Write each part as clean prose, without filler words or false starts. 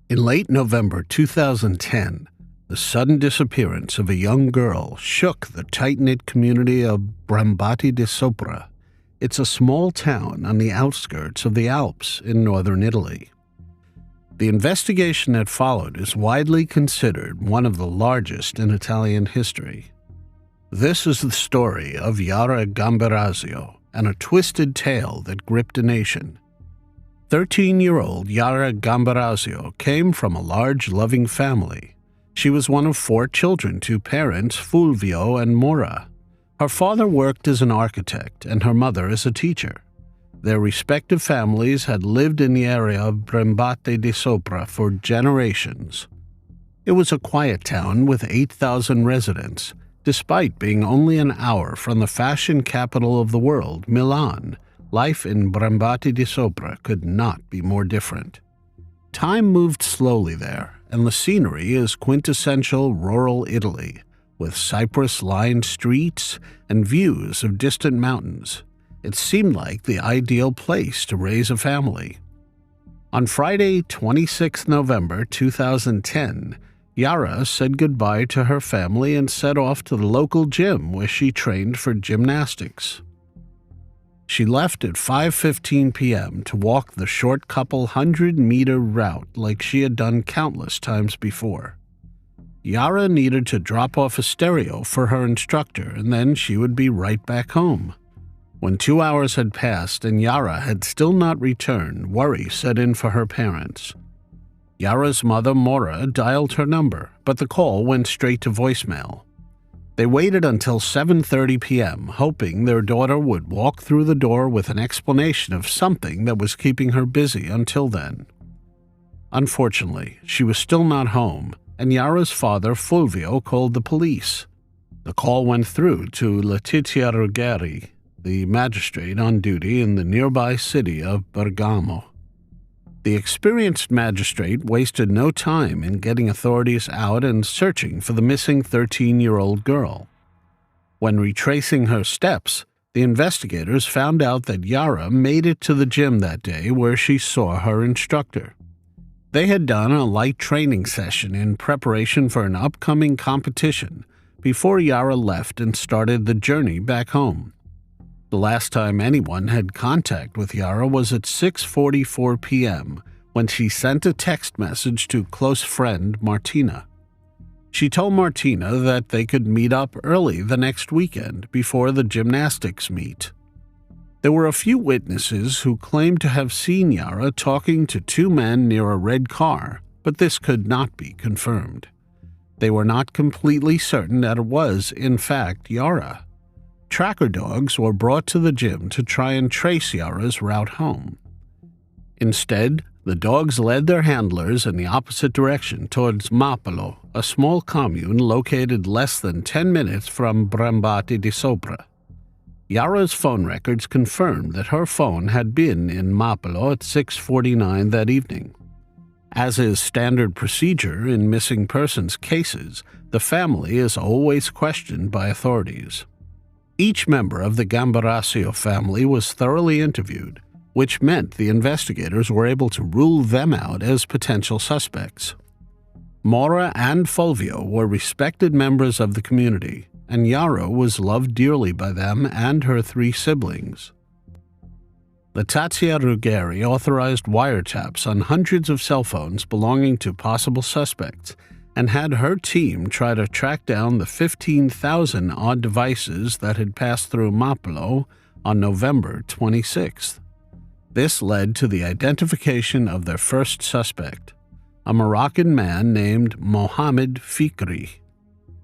In late November 2010, the sudden disappearance of a young girl shook the tight-knit community of Brambati di Sopra. It's a small town on the outskirts of the Alps in northern Italy. The investigation that followed is widely considered one of the largest in Italian history. This is the story of Yara Gambirasio and a twisted tale that gripped a nation. 13-year-old Yara Gambirasio came from a large, loving family. She was one of 4 children to parents Fulvio and Mora. Her father worked as an architect and her mother as a teacher. Their respective families had lived in the area of Brambati di Sopra for generations. It was a quiet town with 8,000 residents, despite being only an hour from the fashion capital of the world, Milan. Life in Brambati di Sopra could not be more different. Time moved slowly there, and the scenery is quintessential rural Italy, with cypress-lined streets and views of distant mountains. It seemed like the ideal place to raise a family. On Friday, 26 November 2010, Yara said goodbye to her family and set off to the local gym where she trained for gymnastics. She left at 5:15 p.m. to walk the short couple 100-meter route like she had done countless times before. Yara needed to drop off a stereo for her instructor, and then she would be right back home. When 2 hours had passed and Yara had still not returned, worry set in for her parents. Yara's mother, Mora, dialed her number, but the call went straight to voicemail. They waited until 7:30 p.m., hoping their daughter would walk through the door with an explanation of something that was keeping her busy until then. Unfortunately, she was still not home, and Yara's father, Fulvio, called the police. The call went through to Letizia Ruggeri, the magistrate on duty in the nearby city of Bergamo. The experienced magistrate wasted no time in getting authorities out and searching for the missing 13-year-old girl. When retracing her steps, the investigators found out that Yara made it to the gym that day where she saw her instructor. They had done a light training session in preparation for an upcoming competition before Yara left and started the journey back home. The last time anyone had contact with Yara was at 6:44 p.m. when she sent a text message to close friend Martina. She told Martina that they could meet up early the next weekend before the gymnastics meet. There were a few witnesses who claimed to have seen Yara talking to 2 men near a red car, but this could not be confirmed. They were not completely certain that it was, in fact, Yara. Tracker dogs were brought to the gym to try and trace Yara's route home. Instead, the dogs led their handlers in the opposite direction towards Mapolo, a small commune located less than 10 minutes from Brambati di Sopra. Yara's phone records confirmed that her phone had been in Mapolo at 6:49 that evening. As is standard procedure in missing persons cases, the family is always questioned by authorities. Each member of the Gambirasio family was thoroughly interviewed, which meant the investigators were able to rule them out as potential suspects. Mora and Fulvio were respected members of the community, and Yara was loved dearly by them and her 3 siblings. Letizia Ruggeri authorized wiretaps on hundreds of cell phones belonging to possible suspects, and had her team try to track down the 15,000-odd devices that had passed through Mapolo on November 26th. This led to the identification of their first suspect, a Moroccan man named Mohamed Fikri.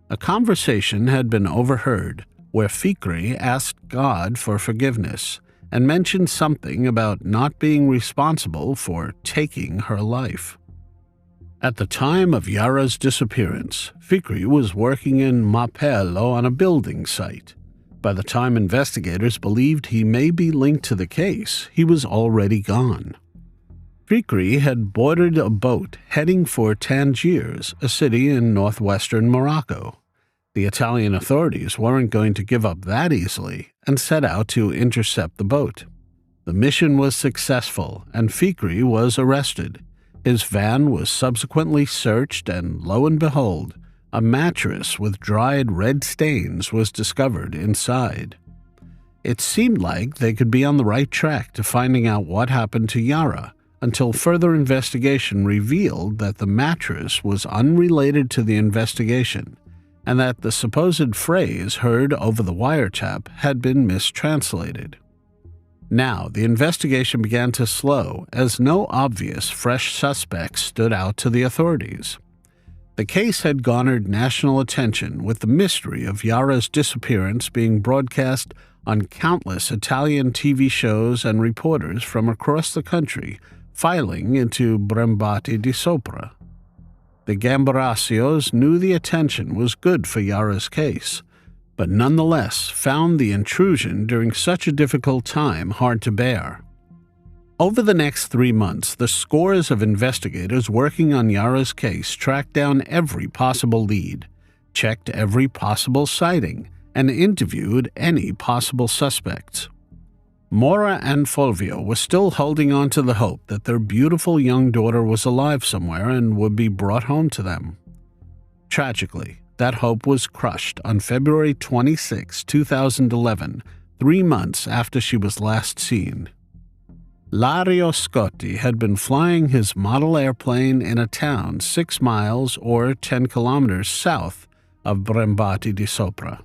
A conversation had been overheard where Fikri asked God for forgiveness and mentioned something about not being responsible for taking her life. At the time of Yara's disappearance, Fikri was working in Mapello on a building site. By the time investigators believed he may be linked to the case, he was already gone. Fikri had boarded a boat heading for Tangiers, a city in northwestern Morocco. The Italian authorities weren't going to give up that easily and set out to intercept the boat. The mission was successful, and Fikri was arrested. His van was subsequently searched and, lo and behold, a mattress with dried red stains was discovered inside. It seemed like they could be on the right track to finding out what happened to Yara, until further investigation revealed that the mattress was unrelated to the investigation, and that the supposed phrase heard over the wiretap had been mistranslated. Now, the investigation began to slow, as no obvious fresh suspects stood out to the authorities. The case had garnered national attention, with the mystery of Yara's disappearance being broadcast on countless Italian TV shows and reporters from across the country filing into Brembati di Sopra. The Gambirasios knew the attention was good for Yara's case, but nonetheless found the intrusion during such a difficult time hard to bear. Over the next 3 months, the scores of investigators working on Yara's case tracked down every possible lead, checked every possible sighting, and interviewed any possible suspects. Mora and Fulvio were still holding on to the hope that their beautiful young daughter was alive somewhere and would be brought home to them. Tragically, that hope was crushed on February 26, 2011, 3 months after she was last seen. Lario Scotti had been flying his model airplane in a town 6 miles or 10 kilometers south of Brembati di Sopra.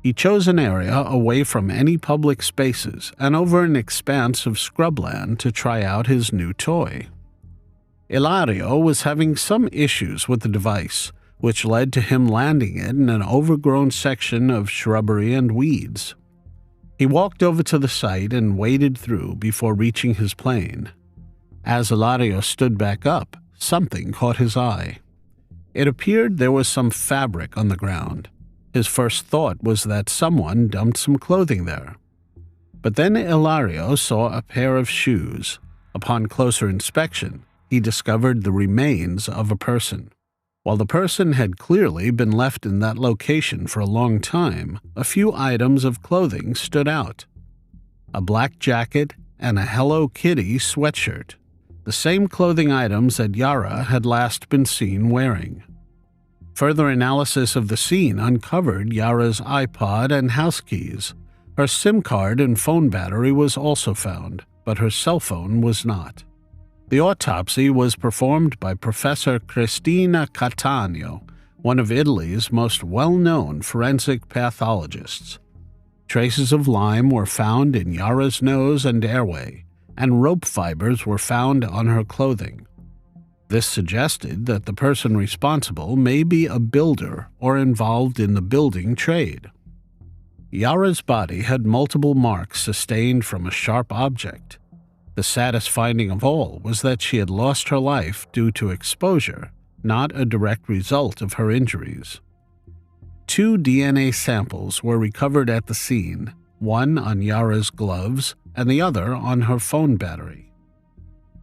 He chose an area away from any public spaces and over an expanse of scrubland to try out his new toy. Ilario was having some issues with the device, which led to him landing it in an overgrown section of shrubbery and weeds. He walked over to the site and waded through before reaching his plane. As Ilario stood back up, something caught his eye. It appeared there was some fabric on the ground. His first thought was that someone dumped some clothing there. But then Ilario saw a pair of shoes. Upon closer inspection, he discovered the remains of a person. While the person had clearly been left in that location for a long time, a few items of clothing stood out. A black jacket and a Hello Kitty sweatshirt, the same clothing items that Yara had last been seen wearing. Further analysis of the scene uncovered Yara's iPod and house keys. Her SIM card and phone battery was also found, but her cell phone was not. The autopsy was performed by Professor Cristina Cattaneo, one of Italy's most well-known forensic pathologists. Traces of lime were found in Yara's nose and airway, and rope fibers were found on her clothing. This suggested that the person responsible may be a builder or involved in the building trade. Yara's body had multiple marks sustained from a sharp object. The saddest finding of all was that she had lost her life due to exposure, not a direct result of her injuries. 2 DNA samples were recovered at the scene, one on Yara's gloves and the other on her phone battery.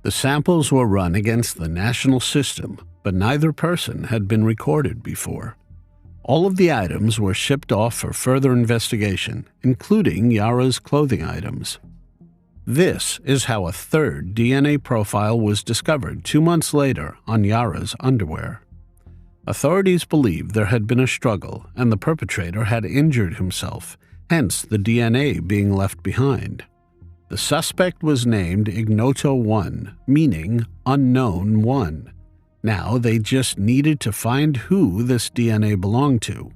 The samples were run against the national system, but neither person had been recorded before. All of the items were shipped off for further investigation, including Yara's clothing items. This is how a third DNA profile was discovered 2 months later on Yara's underwear. Authorities believed there had been a struggle and the perpetrator had injured himself, hence the DNA being left behind. The suspect was named Ignoto 1, meaning Unknown 1. Now they just needed to find who this DNA belonged to.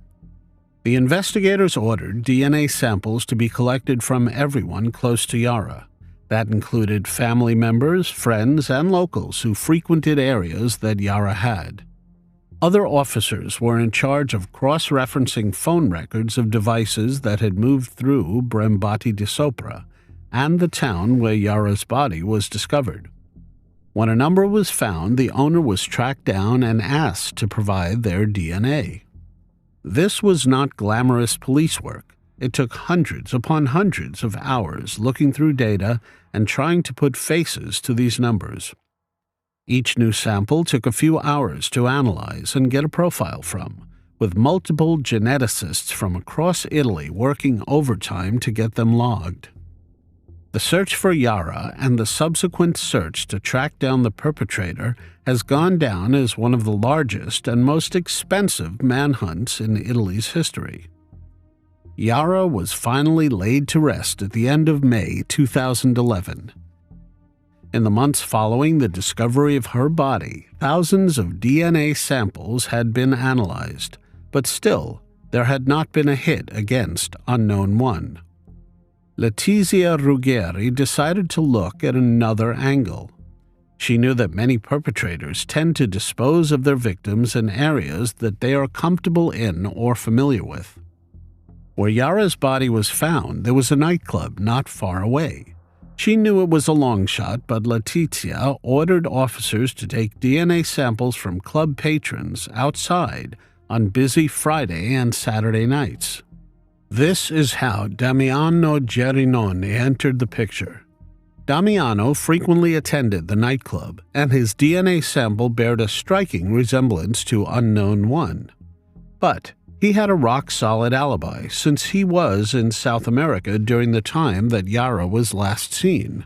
The investigators ordered DNA samples to be collected from everyone close to Yara. That included family members, friends, and locals who frequented areas that Yara had. Other officers were in charge of cross-referencing phone records of devices that had moved through Brembati di Sopra and the town where Yara's body was discovered. When a number was found, the owner was tracked down and asked to provide their DNA. This was not glamorous police work. It took hundreds upon hundreds of hours looking through data and trying to put faces to these numbers. Each new sample took a few hours to analyze and get a profile from, with multiple geneticists from across Italy working overtime to get them logged. The search for Yara and the subsequent search to track down the perpetrator has gone down as one of the largest and most expensive manhunts in Italy's history. Yara was finally laid to rest at the end of May 2011. In the months following the discovery of her body, thousands of DNA samples had been analyzed, but still, there had not been a hit against Unknown One. Letizia Ruggeri decided to look at another angle. She knew that many perpetrators tend to dispose of their victims in areas that they are comfortable in or familiar with. Where Yara's body was found, there was a nightclub not far away. She knew it was a long shot, but Letizia ordered officers to take DNA samples from club patrons outside on busy Friday and Saturday nights. This is how Damiano Gerinoni entered the picture. Damiano frequently attended the nightclub, and his DNA sample bared a striking resemblance to Unknown One. But he had a rock-solid alibi, since he was in South America during the time that Yara was last seen.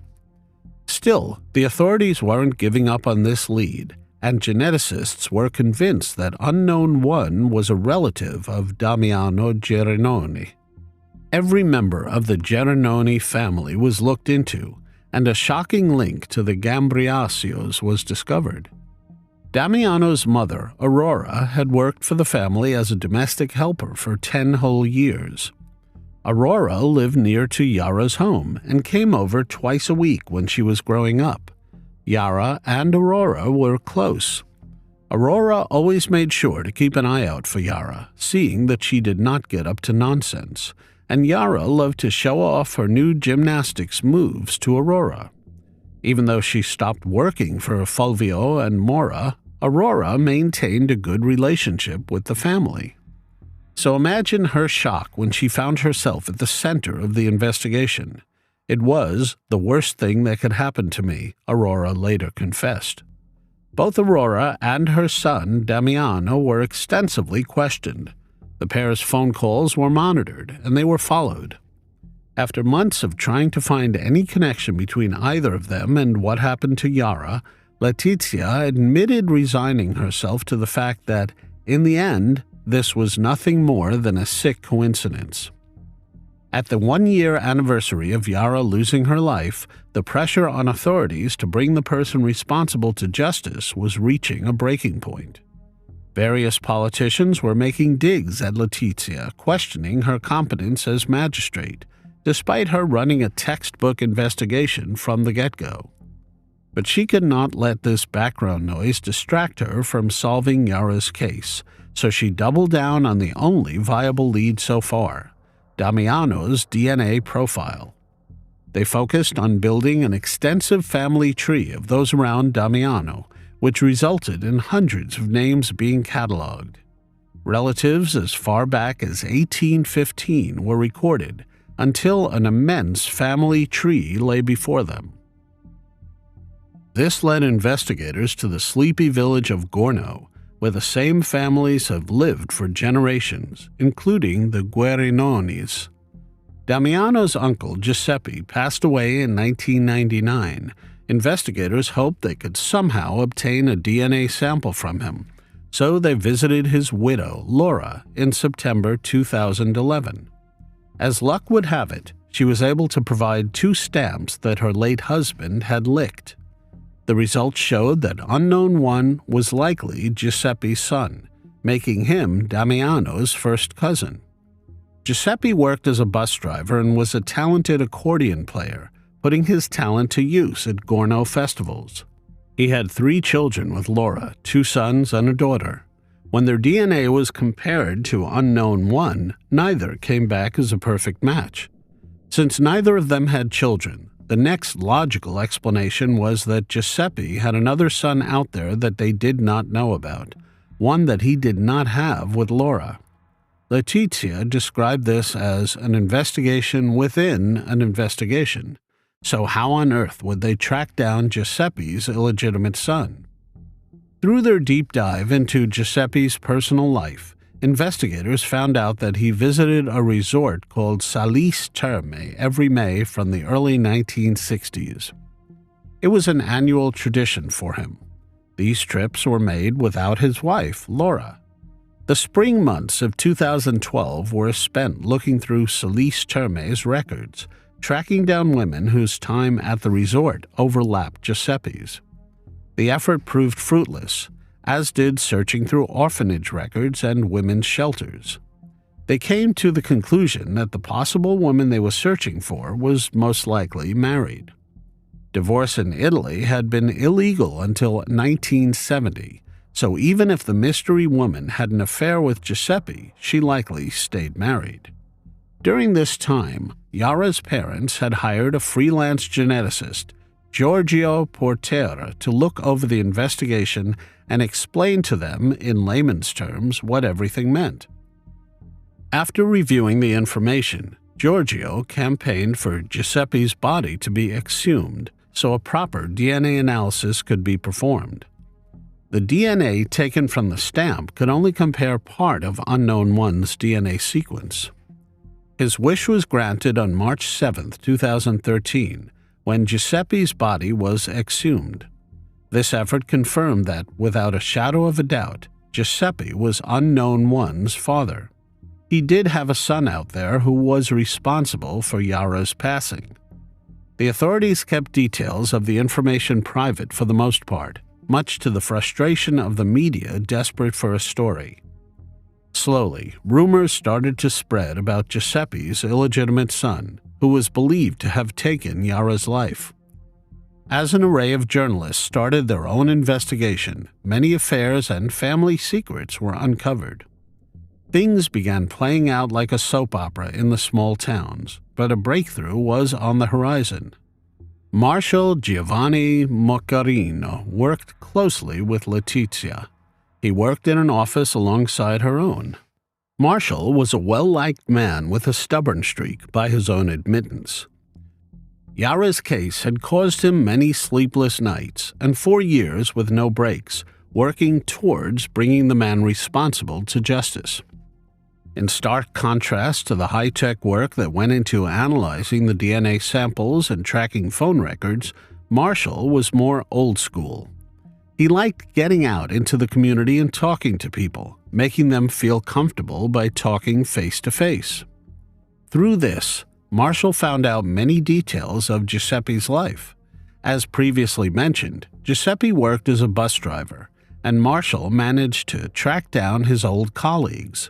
Still, the authorities weren't giving up on this lead, and geneticists were convinced that Unknown One was a relative of Damiano Gerinoni. Every member of the Gerinoni family was looked into, and a shocking link to the Gambirasios was discovered. Damiano's mother, Aurora, had worked for the family as a domestic helper for 10 whole years. Aurora lived near to Yara's home and came over twice a week when she was growing up. Yara and Aurora were close. Aurora always made sure to keep an eye out for Yara, seeing that she did not get up to nonsense, and Yara loved to show off her new gymnastics moves to Aurora. Even though she stopped working for Fulvio and Mora, Aurora maintained a good relationship with the family. So imagine her shock when she found herself at the center of the investigation. It was the worst thing that could happen to me, Aurora later confessed. Both Aurora and her son, Damiano, were extensively questioned. The pair's phone calls were monitored, and they were followed. After months of trying to find any connection between either of them and what happened to Yara, Letizia admitted resigning herself to the fact that, in the end, this was nothing more than a sick coincidence. At the one-year anniversary of Yara losing her life, the pressure on authorities to bring the person responsible to justice was reaching a breaking point. Various politicians were making digs at Letizia, questioning her competence as magistrate, despite her running a textbook investigation from the get-go. But she could not let this background noise distract her from solving Yara's case, so she doubled down on the only viable lead so far, Damiano's DNA profile. They focused on building an extensive family tree of those around Damiano, which resulted in hundreds of names being cataloged. Relatives as far back as 1815 were recorded, until an immense family tree lay before them. This led investigators to the sleepy village of Gorno, where the same families have lived for generations, including the Guerinonis. Damiano's uncle, Giuseppe, passed away in 1999. Investigators hoped they could somehow obtain a DNA sample from him, so they visited his widow, Laura, in September 2011. As luck would have it, she was able to provide 2 stamps that her late husband had licked. The results showed that Unknown One was likely Giuseppe's son, making him Damiano's first cousin. Giuseppe worked as a bus driver and was a talented accordion player, putting his talent to use at Gorno festivals. He had 3 children with Laura, 2 sons and a daughter. When their DNA was compared to Unknown One, neither came back as a perfect match. Since neither of them had children, the next logical explanation was that Giuseppe had another son out there that they did not know about, one that he did not have with Laura. Letizia described this as an investigation within an investigation. So how on earth would they track down Giuseppe's illegitimate son? Through their deep dive into Giuseppe's personal life, investigators found out that he visited a resort called Salis Terme every May from the early 1960s. It was an annual tradition for him. These trips were made without his wife, Laura. The spring months of 2012 were spent looking through Salis Terme's records, tracking down women whose time at the resort overlapped Giuseppe's. The effort proved fruitless, as did searching through orphanage records and women's shelters. They came to the conclusion that the possible woman they were searching for was most likely married. Divorce in Italy had been illegal until 1970, so even if the mystery woman had an affair with Giuseppe, she likely stayed married. During this time, Yara's parents had hired a freelance geneticist, Giorgio Portera, to look over the investigation and explain to them, in layman's terms, what everything meant. After reviewing the information, Giorgio campaigned for Giuseppe's body to be exhumed so a proper DNA analysis could be performed. The DNA taken from the stamp could only compare part of unknown one's DNA sequence. His wish was granted on March 7, 2013, when Giuseppe's body was exhumed. This effort confirmed that, without a shadow of a doubt, Giuseppe was unknown one's father. He did have a son out there who was responsible for Yara's passing. The authorities kept details of the information private for the most part, much to the frustration of the media desperate for a story. Slowly, rumors started to spread about Giuseppe's illegitimate son, who was believed to have taken Yara's life. As an array of journalists started their own investigation, many affairs and family secrets were uncovered. Things began playing out like a soap opera in the small towns, but a breakthrough was on the horizon. Marshal Giovanni Moccarino worked closely with Letizia. He worked in an office alongside her own. Marshall was a well-liked man with a stubborn streak, by his own admittance. Yara's case had caused him many sleepless nights and 4 years with no breaks, working towards bringing the man responsible to justice. In stark contrast to the high-tech work that went into analyzing the DNA samples and tracking phone records, Marshall was more old school. He liked getting out into the community and talking to people, making them feel comfortable by talking face-to-face. Through this, Marshall found out many details of Giuseppe's life. As previously mentioned, Giuseppe worked as a bus driver, and Marshall managed to track down his old colleagues.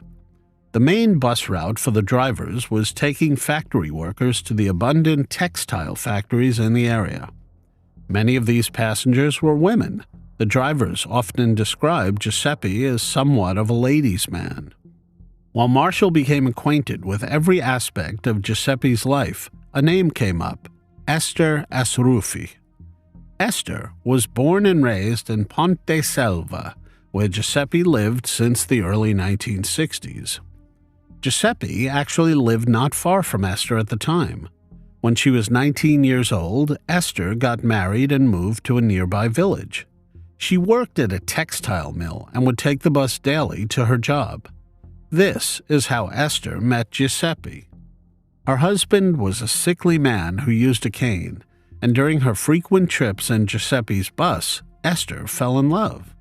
The main bus route for the drivers was taking factory workers to the abundant textile factories in the area. Many of these passengers were women. The drivers often described Giuseppe as somewhat of a ladies' man. While Marshall became acquainted with every aspect of Giuseppe's life, a name came up: Esther Asruffi. Esther was born and raised in Ponte Selva, where Giuseppe lived since the early 1960s. Giuseppe actually lived not far from Esther at the time. When she was 19 years old, Esther got married and moved to a nearby village. She worked at a textile mill and would take the bus daily to her job. This is how Esther met Giuseppe. Her husband was a sickly man who used a cane, and during her frequent trips in Giuseppe's bus, Esther fell in love.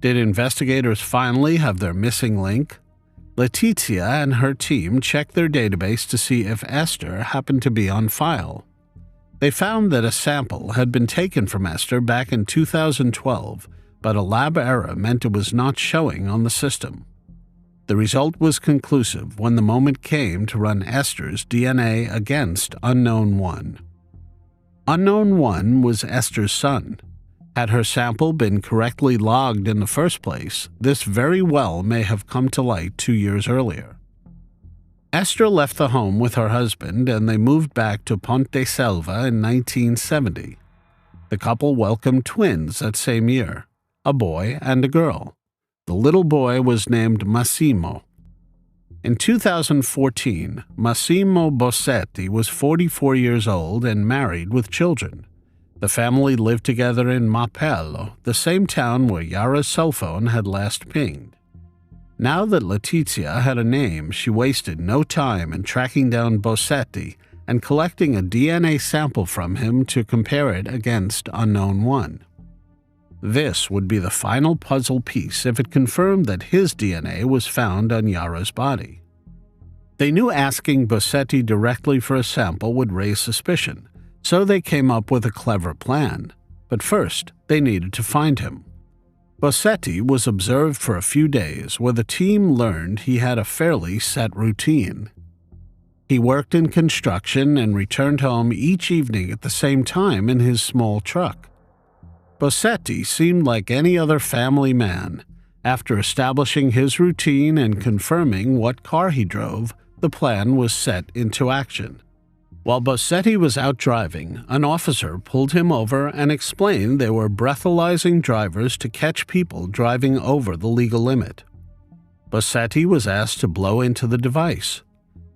Did investigators finally have their missing link? Letizia and her team checked their database to see if Esther happened to be on file. They found that a sample had been taken from Esther back in 2012, but a lab error meant it was not showing on the system. The result was conclusive when the moment came to run Esther's DNA against Unknown One. Unknown One was Esther's son. Had her sample been correctly logged in the first place, this very well may have come to light 2 years earlier. Esther left the home with her husband and they moved back to Ponte Selva in 1970. The couple welcomed twins that same year, a boy and a girl. The little boy was named Massimo. In 2014, Massimo Bossetti was 44 years old and married with children. The family lived together in Mapello, the same town where Yara's cell phone had last pinged. Now that Letizia had a name, she wasted no time in tracking down Bossetti and collecting a DNA sample from him to compare it against Unknown One. This would be the final puzzle piece if it confirmed that his DNA was found on Yara's body. They knew asking Bossetti directly for a sample would raise suspicion, so they came up with a clever plan. But first, they needed to find him. Bossetti was observed for a few days, where the team learned he had a fairly set routine. He worked in construction and returned home each evening at the same time in his small truck. Bossetti seemed like any other family man. After establishing his routine and confirming what car he drove, the plan was set into action. While Bossetti was out driving, an officer pulled him over and explained they were breathalyzing drivers to catch people driving over the legal limit. Bossetti was asked to blow into the device.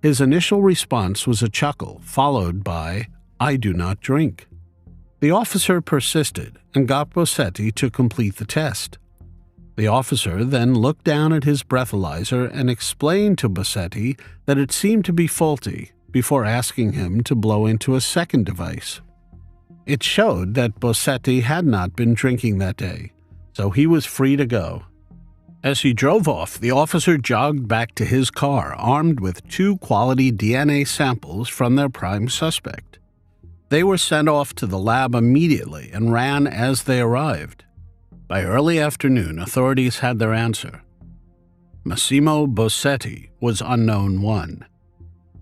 His initial response was a chuckle, followed by, "I do not drink." The officer persisted and got Bossetti to complete the test. The officer then looked down at his breathalyzer and explained to Bossetti that it seemed to be faulty, before asking him to blow into a second device. It showed that Bossetti had not been drinking that day, so he was free to go. As he drove off, the officer jogged back to his car armed with 2 quality DNA samples from their prime suspect. They were sent off to the lab immediately and ran as they arrived. By early afternoon, authorities had their answer. Massimo Bossetti was Unknown One.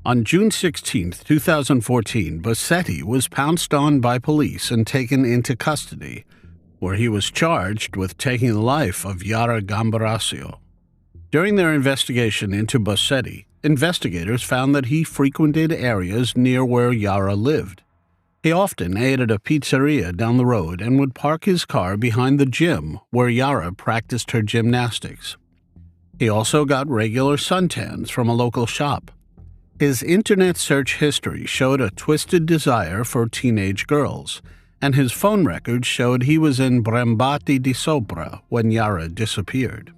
On June 16, 2014, Bossetti was pounced on by police and taken into custody, where he was charged with taking the life of Yara Gambirasio. During their investigation into Bossetti, investigators found that he frequented areas near where Yara lived. He often ate at a pizzeria down the road and would park his car behind the gym where Yara practiced her gymnastics. He also got regular suntans from a local shop. His internet search history showed a twisted desire for teenage girls, and his phone records showed he was in Brembati di Sopra when Yara disappeared.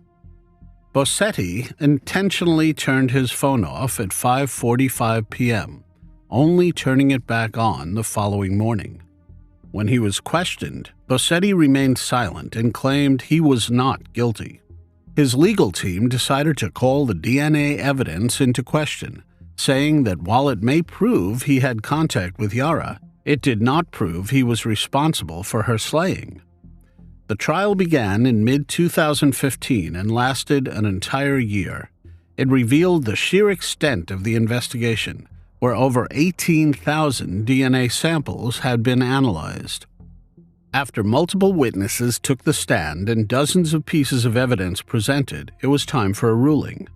Bossetti intentionally turned his phone off at 5:45 p.m., only turning it back on the following morning. When he was questioned, Bossetti remained silent and claimed he was not guilty. His legal team decided to call the DNA evidence into question, saying that while it may prove he had contact with Yara, it did not prove he was responsible for her slaying. The trial began in mid-2015 and lasted an entire year. It revealed the sheer extent of the investigation, where over 18,000 DNA samples had been analyzed. After multiple witnesses took the stand and dozens of pieces of evidence presented, it was time for a ruling.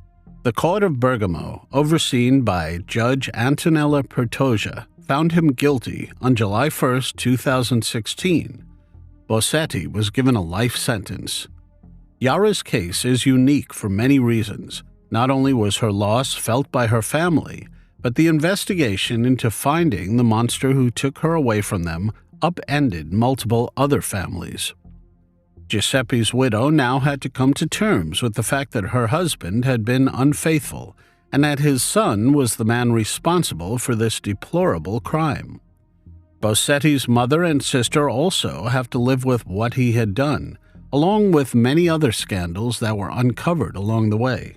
The court of Bergamo, overseen by Judge Antonella Pertoja, found him guilty on July 1, 2016. Bossetti was given a life sentence. Yara's case is unique for many reasons. Not only was her loss felt by her family, but the investigation into finding the monster who took her away from them upended multiple other families. Giuseppe's widow now had to come to terms with the fact that her husband had been unfaithful and that his son was the man responsible for this deplorable crime. Bossetti's mother and sister also have to live with what he had done, along with many other scandals that were uncovered along the way.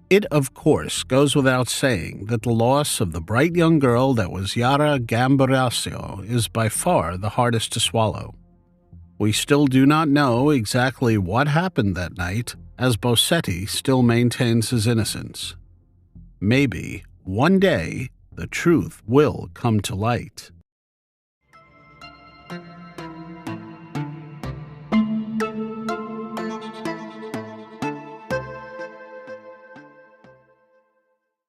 It, of course, goes without saying that the loss of the bright young girl that was Yara Gambirasio is by far the hardest to swallow. We still do not know exactly what happened that night, as Bossetti still maintains his innocence. Maybe, one day, the truth will come to light.